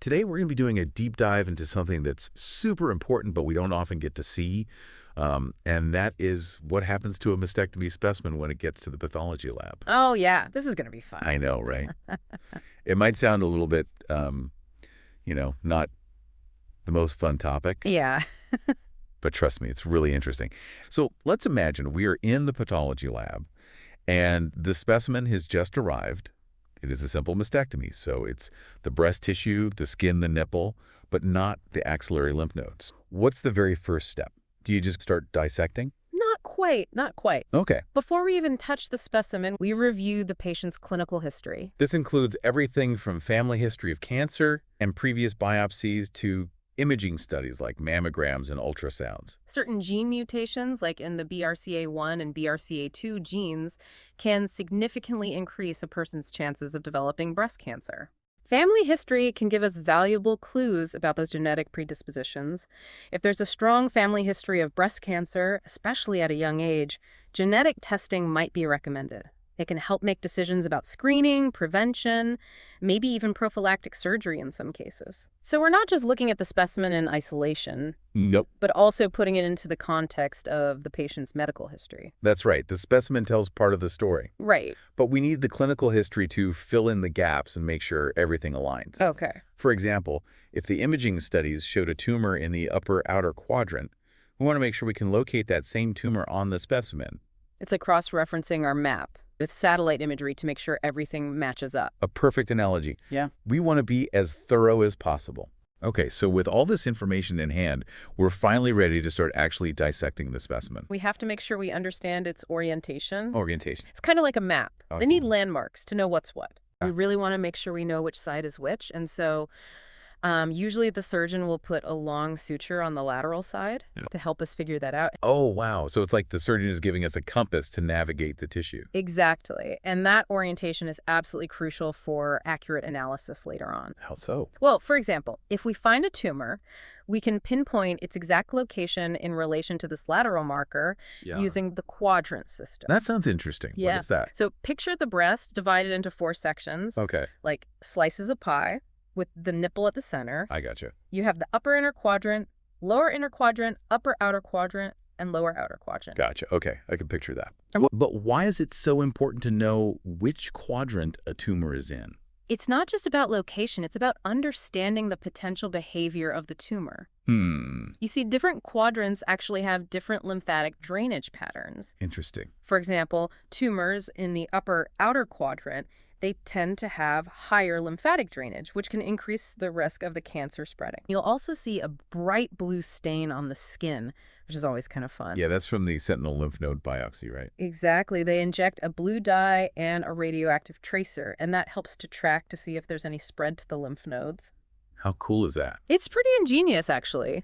Today, we're going to be doing a deep dive into something that's super important, but we don't often get to see. And that is what happens to a mastectomy specimen when it gets to the pathology lab. Oh, yeah. This is going to be fun. I know, right? It might sound a little bit, not the most fun topic. Yeah. But trust me, it's really interesting. So let's imagine we are in the pathology lab, and the specimen has just arrived. It is a simple mastectomy, so it's the breast tissue, the skin, the nipple, but not the axillary lymph nodes. What's the very first step? Do you just start dissecting? Not quite. Not quite. Okay. Before we even touch the specimen, we review the patient's clinical history. This includes everything from family history of cancer and previous biopsies to imaging studies like mammograms and ultrasounds. Certain gene mutations, like in the BRCA1 and BRCA2 genes, can significantly increase a person's chances of developing breast cancer. Family history can give us valuable clues about those genetic predispositions. If there's a strong family history of breast cancer, especially at a young age, genetic testing might be recommended. It can help make decisions about screening, prevention, maybe even prophylactic surgery in some cases. So we're not just looking at the specimen in isolation, Nope. but also putting it into the context of the patient's medical history. That's right. The specimen tells part of the story. Right. But we need the clinical history to fill in the gaps and make sure everything aligns. Okay. For example, if the imaging studies showed a tumor in the upper outer quadrant, we want to make sure we can locate that same tumor on the specimen. It's like cross-referencing our map with satellite imagery to make sure everything matches up. A perfect analogy. Yeah. We want to be as thorough as possible. Okay, so with all this information in hand, we're finally ready to start actually dissecting the specimen. We have to make sure we understand its orientation. Orientation. It's kind of like a map. Okay. They need landmarks to know what's what. We really want to make sure we know which side is which. And so usually the surgeon will put a long suture on the lateral side to help us figure that out. Oh, wow. So it's like the surgeon is giving us a compass to navigate the tissue. Exactly. And that orientation is absolutely crucial for accurate analysis later on. How so? Well, for example, if we find a tumor, we can pinpoint its exact location in relation to this lateral marker using the quadrant system. That sounds interesting. Yeah. What is that? So picture the breast divided into 4 sections, Okay. like slices of pie, with the nipple at the center. I gotcha. You have the upper inner quadrant, lower inner quadrant, upper outer quadrant, and lower outer quadrant. Gotcha. Okay, I can picture that. But why is it so important to know which quadrant a tumor is in? It's not just about location, it's about understanding the potential behavior of the tumor. You see, different quadrants actually have different lymphatic drainage patterns. Interesting. For example, tumors in the upper outer quadrant, they tend to have higher lymphatic drainage, which can increase the risk of the cancer spreading. You'll also see a bright blue stain on the skin, which is always kind of fun. Yeah, that's from the sentinel lymph node biopsy, right? Exactly. They inject a blue dye and a radioactive tracer, and that helps to track to see if there's any spread to the lymph nodes. How cool is that? It's pretty ingenious, actually.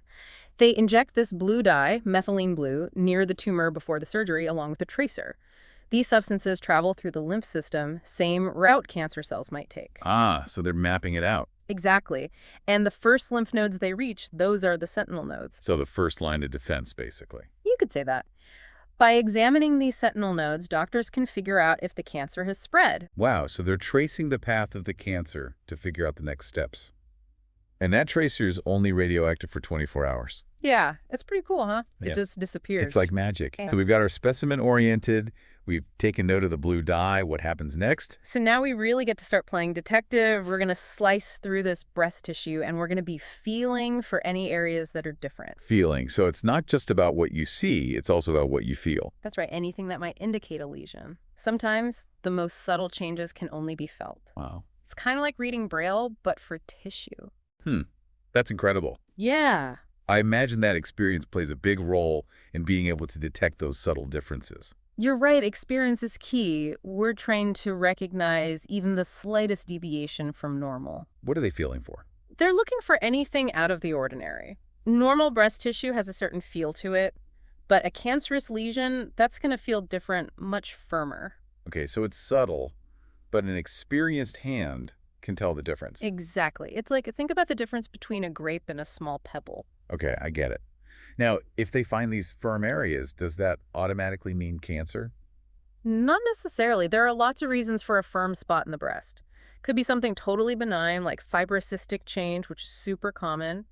They inject this blue dye, methylene blue, near the tumor before the surgery along with the tracer. These substances travel through the lymph system, same route cancer cells might take. Ah, so they're mapping it out. Exactly. And the first lymph nodes they reach, those are the sentinel nodes. So the first line of defense, basically. You could say that. By examining these sentinel nodes, doctors can figure out if the cancer has spread. Wow, so they're tracing the path of the cancer to figure out the next steps. And that tracer is only radioactive for 24 hours. Yeah, it's pretty cool, huh? Yeah. It just disappears. It's like magic. Yeah. So we've got our specimen oriented. We've taken note of the blue dye. What happens next? So now we really get to start playing detective. We're going to slice through this breast tissue, and we're going to be feeling for any areas that are different. Feeling. So it's not just about what you see, it's also about what you feel. That's right, anything that might indicate a lesion. Sometimes the most subtle changes can only be felt. Wow. It's kind of like reading Braille, but for tissue. That's incredible. Yeah. I imagine that experience plays a big role in being able to detect those subtle differences. You're right, experience is key. We're trained to recognize even the slightest deviation from normal. What are they feeling for? They're looking for anything out of the ordinary. Normal breast tissue has a certain feel to it, but a cancerous lesion, that's going to feel different, much firmer. Okay, so it's subtle, but an experienced hand can tell the difference. Exactly. It's like, think about the difference between a grape and a small pebble. Okay, I get it. Now, if they find these firm areas, does that automatically mean cancer? Not necessarily. There are lots of reasons for a firm spot in the breast. Could be something totally benign like fibrocystic change, which is super common,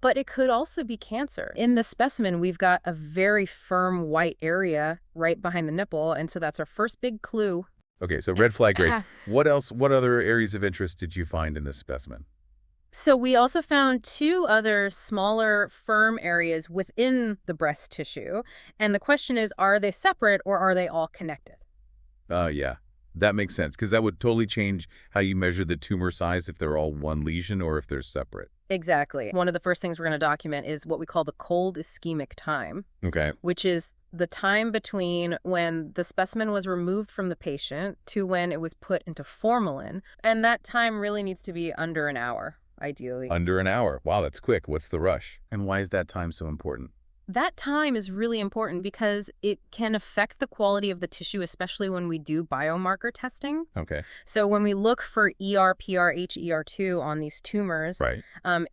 but it could also be cancer. In the specimen, we've got a very firm white area right behind the nipple, and so that's our first big clue. Okay, so red flag raised. Ah. What else? What other areas of interest did you find in this specimen? So we also found two other smaller, firm areas within the breast tissue, and the question is, are they separate or are they all connected? Yeah, that makes sense because that would totally change how you measure the tumor size if they're all one lesion or if they're separate. Exactly. One of the first things we're going to document is what we call the cold ischemic time, Okay, which is the time between when the specimen was removed from the patient to when it was put into formalin. And that time really needs to be under an hour, ideally. under an hour. Wow, that's quick. What's the rush? And why is that time so important? That time is really important because it can affect the quality of the tissue, especially when we do biomarker testing. Okay, So when we look for HER2 on these tumors, right.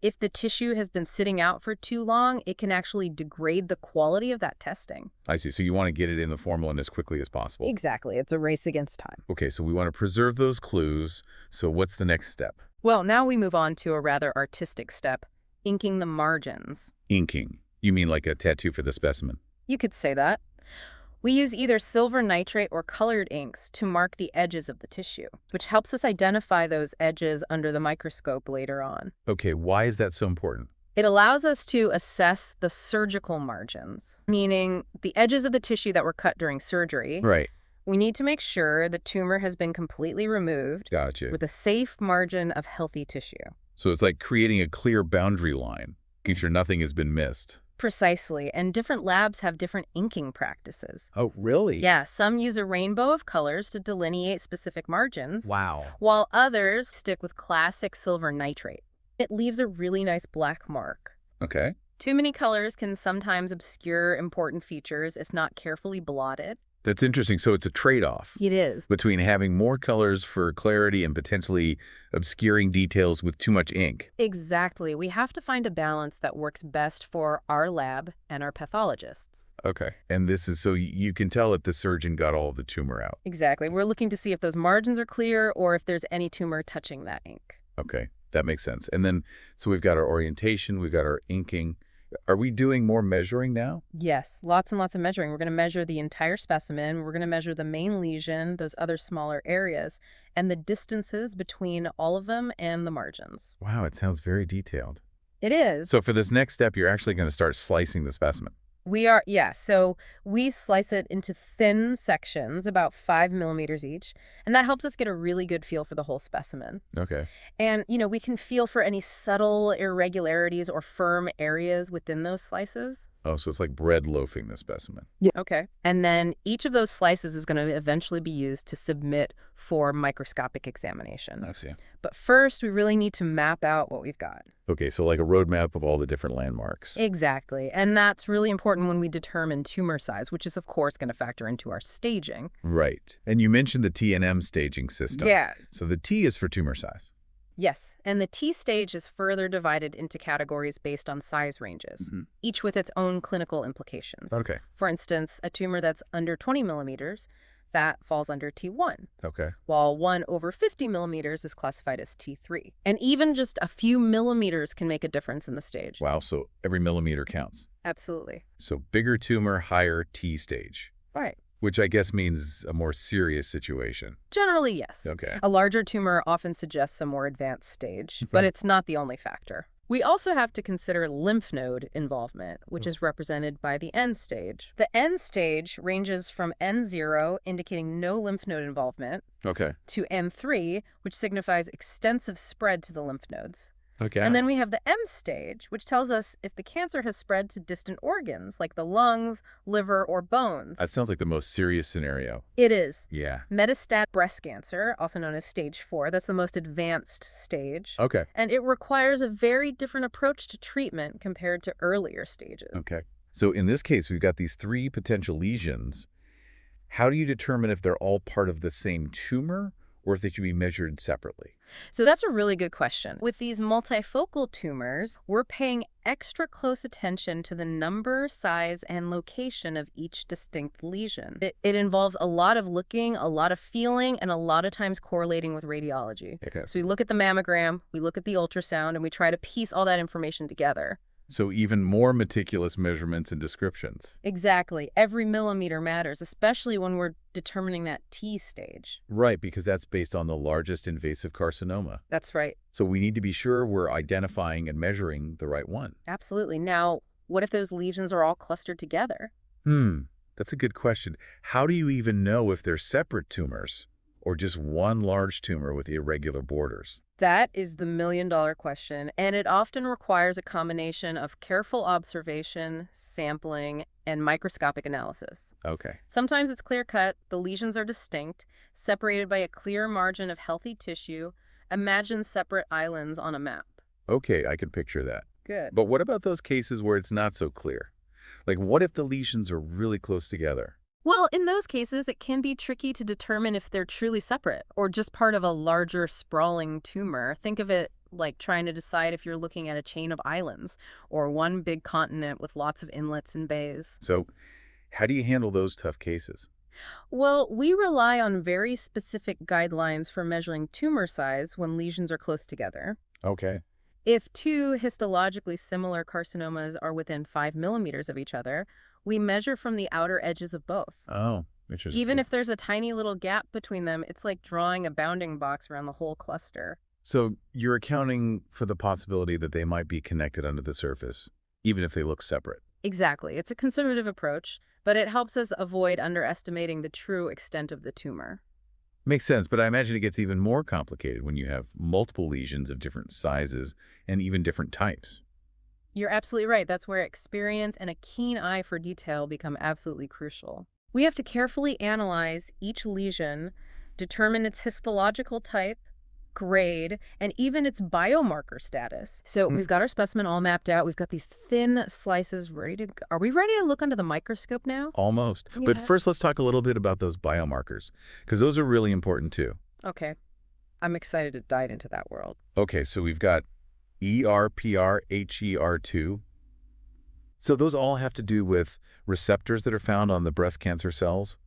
if the tissue has been sitting out for too long, it can actually degrade the quality of that testing. I see. So you want to get it in the formalin as quickly as possible. Exactly. It's a race against time. Okay, so we want to preserve those clues. So what's the next step? Well, now we move on to a rather artistic step, inking the margins. Inking. You mean like a tattoo for the specimen? You could say that. We use either silver nitrate or colored inks to mark the edges of the tissue, which helps us identify those edges under the microscope later on. Okay, why is that so important? It allows us to assess the surgical margins, meaning the edges of the tissue that were cut during surgery. Right. We need to make sure the tumor has been completely removed Gotcha. with a safe margin of healthy tissue. So it's like creating a clear boundary line, making sure nothing has been missed. Precisely, and different labs have different inking practices. Oh, really? Yeah, some use a rainbow of colors to delineate specific margins, Wow. while others stick with classic silver nitrate. It leaves a really nice black mark. Okay. Too many colors can sometimes obscure important features if not carefully blotted. That's interesting. So it's a trade-off It is. between having more colors for clarity and potentially obscuring details with too much ink. Exactly. We have to find a balance that works best for our lab and our pathologists. Okay. And this is so you can tell if the surgeon got all of the tumor out. Exactly. We're looking to see if those margins are clear or if there's any tumor touching that ink. Okay. That makes sense. And then, so we've got our orientation, we've got our inking. Are we doing more measuring now? Yes, lots and lots of measuring. We're going to measure the entire specimen. We're going to measure the main lesion, those other smaller areas, and the distances between all of them and the margins. Wow, it sounds very detailed. It is. So for this next step, you're actually going to start slicing the specimen. So we slice it into thin sections, about 5 millimeters each, and that helps us get a really good feel for the whole specimen. Okay. And, we can feel for any subtle irregularities or firm areas within those slices. Oh, so it's like bread loafing the specimen. Yeah. Okay. And then each of those slices is going to eventually be used to submit for microscopic examination. I see. But first, we really need to map out what we've got. Okay, so like a roadmap of all the different landmarks. Exactly. And that's really important when we determine tumor size, which is, of course, going to factor into our staging. Right. And you mentioned the T&M staging system. Yeah. So the T is for tumor size. Yes. And the T stage is further divided into categories based on size ranges, each with its own clinical implications. Okay. For instance, a tumor that's under 20 millimeters, that falls under T1. Okay. While one over 50 millimeters is classified as T3. And even just a few millimeters can make a difference in the stage. Wow, so every millimeter counts. Absolutely. So bigger tumor, higher T stage, Right. which I guess means a more serious situation. Generally, yes. Okay. A larger tumor often suggests a more advanced stage, but it's not the only factor. We also have to consider lymph node involvement, which is represented by the N stage. The N stage ranges from N0, indicating no lymph node involvement, Okay. to N3, which signifies extensive spread to the lymph nodes. Okay. And then we have the M stage, which tells us if the cancer has spread to distant organs, like the lungs, liver, or bones. That sounds like the most serious scenario. It is. Yeah. Metastatic breast cancer, also known as stage 4, that's the most advanced stage. Okay. And it requires a very different approach to treatment compared to earlier stages. Okay. So in this case, we've got these 3 potential lesions. How do you determine if they're all part of the same tumor or if they should be measured separately? So that's a really good question. With these multifocal tumors, we're paying extra close attention to the number, size, and location of each distinct lesion. It involves a lot of looking, a lot of feeling, and a lot of times correlating with radiology. Okay. So we look at the mammogram, we look at the ultrasound, and we try to piece all that information together. So even more meticulous measurements and descriptions. Exactly. Every millimeter matters, especially when we're determining that T stage. Right, because that's based on the largest invasive carcinoma. That's right. So we need to be sure we're identifying and measuring the right one. Absolutely. Now, what if those lesions are all clustered together? That's a good question. How do you even know if they're separate tumors or just one large tumor with irregular borders? That is the million-dollar question, and it often requires a combination of careful observation, sampling, and microscopic analysis. Okay. Sometimes it's clear-cut, the lesions are distinct, separated by a clear margin of healthy tissue. Imagine separate islands on a map. Okay, I can picture that. Good. But what about those cases where it's not so clear? Like, what if the lesions are really close together? Well, in those cases, it can be tricky to determine if they're truly separate or just part of a larger, sprawling tumor. Think of it like trying to decide if you're looking at a chain of islands or one big continent with lots of inlets and bays. So how do you handle those tough cases? Well, we rely on very specific guidelines for measuring tumor size when lesions are close together. Okay. If two histologically similar carcinomas are within 5 millimeters of each other, we measure from the outer edges of both. Oh, interesting. Even if there's a tiny little gap between them, it's like drawing a bounding box around the whole cluster. So you're accounting for the possibility that they might be connected under the surface, even if they look separate. Exactly. It's a conservative approach, but it helps us avoid underestimating the true extent of the tumor. Makes sense, but I imagine it gets even more complicated when you have multiple lesions of different sizes and even different types. You're absolutely right. That's where experience and a keen eye for detail become absolutely crucial. We have to carefully analyze each lesion, determine its histological type, grade, and even its biomarker status. So we've got our specimen all mapped out. We've got these thin slices ready to go. Are we ready to look under the microscope now? Almost. Yeah. But first, let's talk a little bit about those biomarkers, because those are really important too. Okay. I'm excited to dive into that world. Okay, so we've got ER, HER2. So those all have to do with receptors that are found on the breast cancer cells,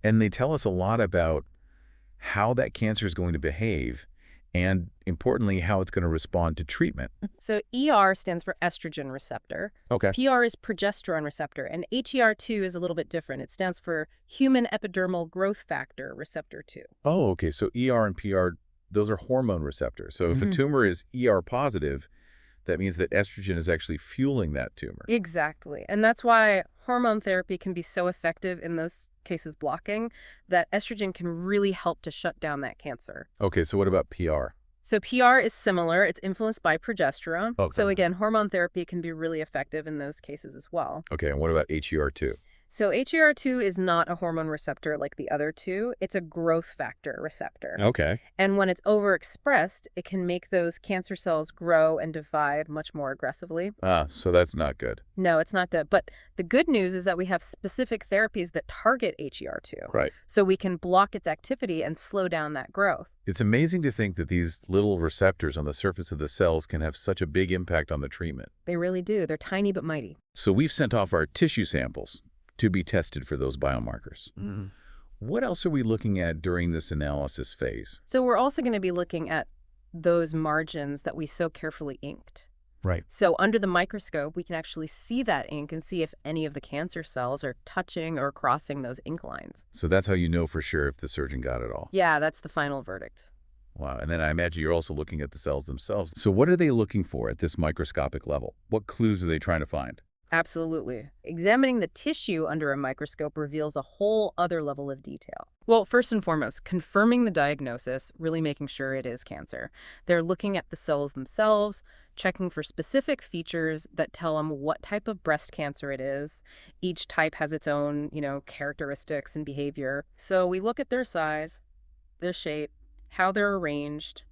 and they tell us a lot about how that cancer is going to behave and, importantly, how it's going to respond to treatment. So ER stands for estrogen receptor. Okay. PR is progesterone receptor, and HER2 is a little bit different. It stands for human epidermal growth factor receptor 2. Oh, okay. So ER and PR, those are hormone receptors. So if a tumor is ER positive, that means that estrogen is actually fueling that tumor. Exactly. And that's why hormone therapy can be so effective in those cases blocking, that estrogen can really help to shut down that cancer. Okay, so what about PR? So PR is similar. It's influenced by progesterone. Okay. So again, hormone therapy can be really effective in those cases as well. Okay, and what about HER2? So HER2 is not a hormone receptor like the other two. It's a growth factor receptor. Okay. And when it's overexpressed, it can make those cancer cells grow and divide much more aggressively. So that's not good. No, it's not good. But the good news is that we have specific therapies that target HER2. Right. So we can block its activity and slow down that growth. It's amazing to think that these little receptors on the surface of the cells can have such a big impact on the treatment. They really do. They're tiny but mighty. So we've sent off our tissue samples to be tested for those biomarkers. What else are we looking at during this analysis phase? So we're also going to be looking at those margins that we so carefully inked. Right. So under the microscope, we can actually see that ink and see if any of the cancer cells are touching or crossing those ink lines. So that's how you know for sure if the surgeon got it all. Yeah, that's the final verdict. Wow. And then I imagine you're also looking at the cells themselves. So what are they looking for at this microscopic level? What clues are they trying to find? Absolutely. Examining the tissue under a microscope reveals a whole other level of detail. Well, first and foremost, confirming the diagnosis, really making sure it is cancer. They're looking at the cells themselves, checking for specific features that tell them what type of breast cancer it is. Each type has its own, characteristics and behavior. So we look at their size, their shape, how they're arranged.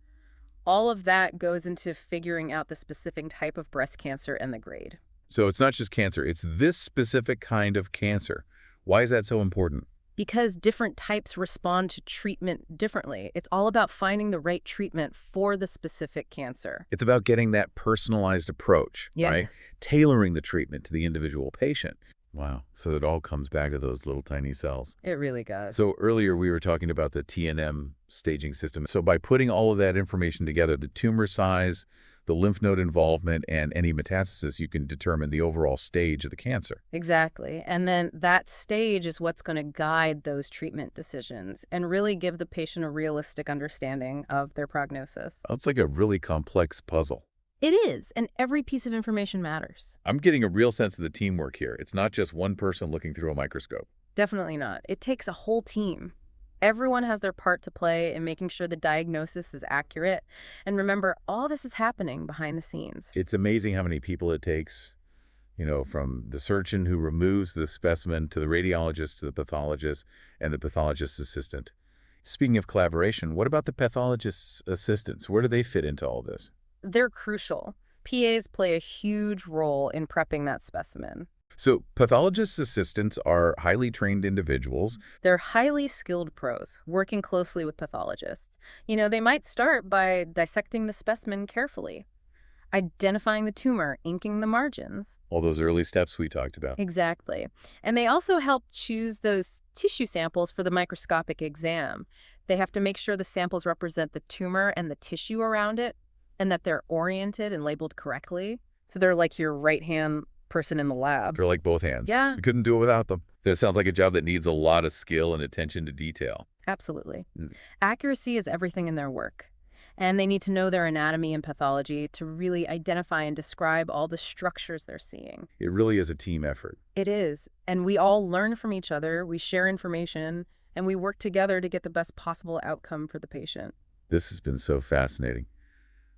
All of that goes into figuring out the specific type of breast cancer and the grade. So it's not just cancer, it's this specific kind of cancer. Why is that so important? because different types respond to treatment differently. It's all about finding the right treatment for the specific cancer. It's about getting that personalized approach, Yeah. right? Tailoring the treatment to the individual patient. Wow. So it all comes back to those little tiny cells. It really does. So earlier we were talking about the TNM staging system. So by putting all of that information together, the tumor size, the lymph node involvement, and any metastasis, you can determine the overall stage of the cancer. Exactly. And then that stage is what's going to guide those treatment decisions and really give the patient a realistic understanding of their prognosis. It's like a really complex puzzle. It is, and every piece of information matters. I'm getting a real sense of the teamwork here. It's not just one person looking through a microscope. Definitely not. It takes a whole team. Everyone has their part to play in making sure the diagnosis is accurate. And remember, all this is happening behind the scenes. It's amazing how many people it takes, from the surgeon who removes the specimen to the radiologist to the pathologist and the pathologist's assistant. Speaking of collaboration, what about the pathologist's assistants? Where do they fit into all this? They're crucial. PAs play a huge role in prepping that specimen. So pathologists' assistants are highly trained individuals. They're highly skilled pros, working closely with pathologists. They might start by dissecting the specimen carefully, identifying the tumor, inking the margins. All those early steps we talked about. Exactly. And they also help choose those tissue samples for the microscopic exam. They have to make sure the samples represent the tumor and the tissue around it, and that they're oriented and labeled correctly. So they're like your right-hand person in the lab. They're like both hands. Yeah. We couldn't do it without them. That sounds like a job that needs a lot of skill and attention to detail. Absolutely. Mm. Accuracy is everything in their work. And they need to know their anatomy and pathology to really identify and describe all the structures they're seeing. It really is a team effort. It is. And we all learn from each other, we share information, and we work together to get the best possible outcome for the patient. This has been so fascinating.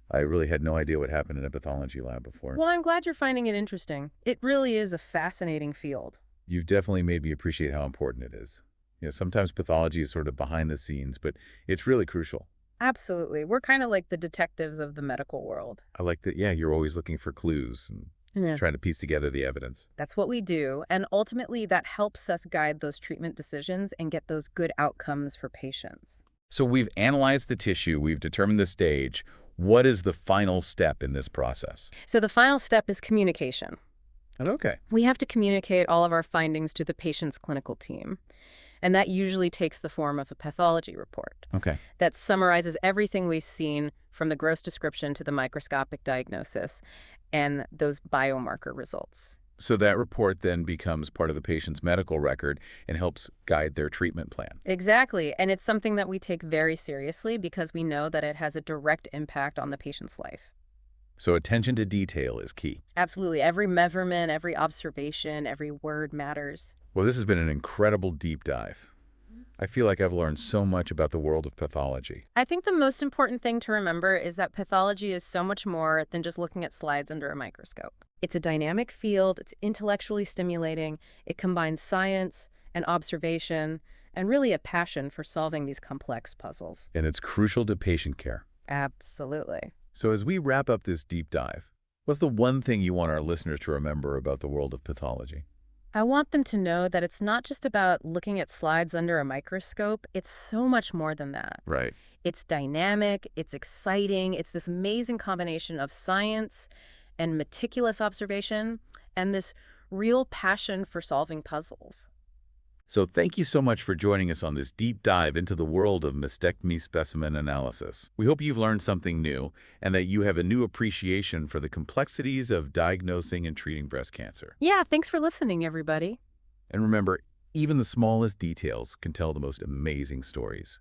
I really had no idea what happened in a pathology lab before. Well, I'm glad you're finding it interesting. It really is a fascinating field. You've definitely made me appreciate how important it is. Sometimes pathology is sort of behind the scenes, but it's really crucial. Absolutely. We're kind of like the detectives of the medical world. I like that, you're always looking for clues and trying to piece together the evidence. That's what we do. And ultimately, that helps us guide those treatment decisions and get those good outcomes for patients. So we've analyzed the tissue, we've determined the stage. What is the final step in this process? So the final step is communication. Okay. We have to communicate all of our findings to the patient's clinical team. And that usually takes the form of a pathology report Okay. that summarizes everything we've seen from the gross description to the microscopic diagnosis and those biomarker results. So that report then becomes part of the patient's medical record and helps guide their treatment plan. Exactly. And it's something that we take very seriously because we know that it has a direct impact on the patient's life. So attention to detail is key. Absolutely. Every measurement, every observation, every word matters. Well, this has been an incredible deep dive. I feel like I've learned so much about the world of pathology. I think the most important thing to remember is that pathology is so much more than just looking at slides under a microscope. It's a dynamic field, it's intellectually stimulating, it combines science and observation, and really a passion for solving these complex puzzles. And it's crucial to patient care. Absolutely. So as we wrap up this deep dive, what's the one thing you want our listeners to remember about the world of pathology? I want them to know that it's not just about looking at slides under a microscope. It's so much more than that. Right. It's dynamic, it's exciting, it's this amazing combination of science and meticulous observation and this real passion for solving puzzles. So thank you so much for joining us on this deep dive into the world of mastectomy specimen analysis. We hope you've learned something new and that you have a new appreciation for the complexities of diagnosing and treating breast cancer. Yeah, thanks for listening, everybody. And remember, even the smallest details can tell the most amazing stories.